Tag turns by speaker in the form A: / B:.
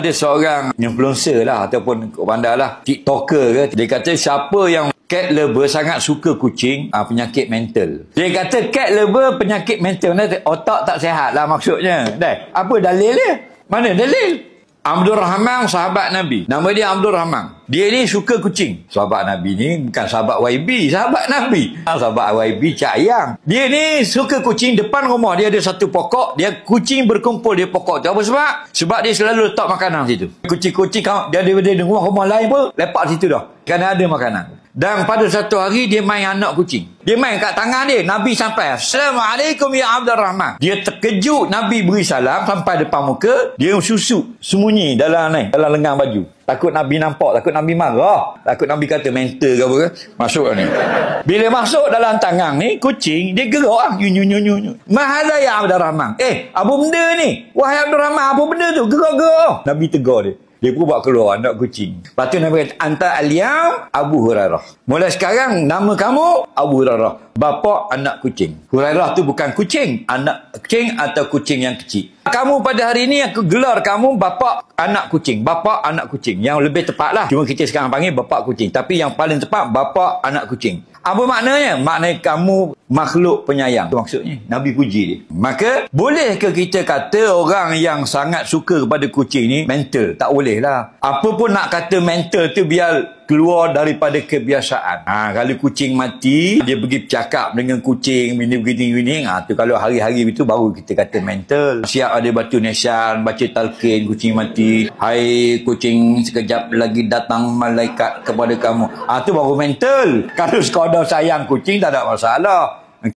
A: Ada seorang influencer lah ataupun bandar lah, TikToker ke, dia kata siapa yang cat lover sangat suka kucing, penyakit mental. Dia kata cat lover penyakit mental, otak tak sihat lah maksudnya. Apa dalil dia? Mana dalil? Abdul Rahman, sahabat Nabi. Nama dia Abdul Rahman. Dia ni suka kucing. Sahabat Nabi ni bukan sahabat YB, sahabat Nabi. Sahabat YB Cak Yang. Dia ni suka kucing. Depan rumah dia ada satu pokok. Dia kucing berkumpul di pokok tu. Apa sebab? Sebab dia selalu letak makanan situ. Kucing-kucing dia ada rumah lain pun lepak situ dah. Kerana ada makanan. Dan pada satu hari dia main anak kucing. Dia main kat tangan dia. Nabi sampai. Assalamualaikum ya Abdul Rahman. Dia terkejut. Nabi beri salam sampai depan muka. Dia susuk. Sembunyi dalam lengan baju. Takut Nabi nampak. Takut Nabi marah. Takut Nabi kata mental ke apa ke. Masuk ni. Bila masuk dalam tangan ni, kucing, dia gerak lah. Mahala ya Abdul Rahman. Apa benda ni? Wahai Abdul Rahman, apa benda tu? Gerak-gerak. Nabi tegur dia. Dia pun buat keluar anak kucing. Lepas tu Nabi kata, Anta al-yam Abu Hurairah. Mulai sekarang, nama kamu Abu Hurairah. Bapa anak kucing. Hurairah tu bukan kucing. Anak kucing atau kucing yang kecil. Kamu pada hari ini, aku gelar kamu bapa anak kucing. Bapa anak kucing. Yang lebih tepat lah. Cuma kita sekarang panggil bapa kucing. Tapi yang paling tepat, bapa anak kucing. Apa maknanya? Maknanya kamu makhluk penyayang. Itu maksudnya. Nabi puji dia. Maka, bolehkah kita kata orang yang sangat suka kepada kucing ni mental? Tak boleh lah. Apa pun nak kata mental tu biar keluar daripada kebiasaan. Kalau kucing mati, dia pergi bercakap dengan kucing, begini-begini. Tu kalau hari-hari itu baru kita kata mental. Siap ada batu nisan, baca talqin kucing mati. Hai kucing, sekejap lagi datang malaikat kepada kamu. Tu baru mental. Kalau sekadar sayang kucing, tak ada masalah.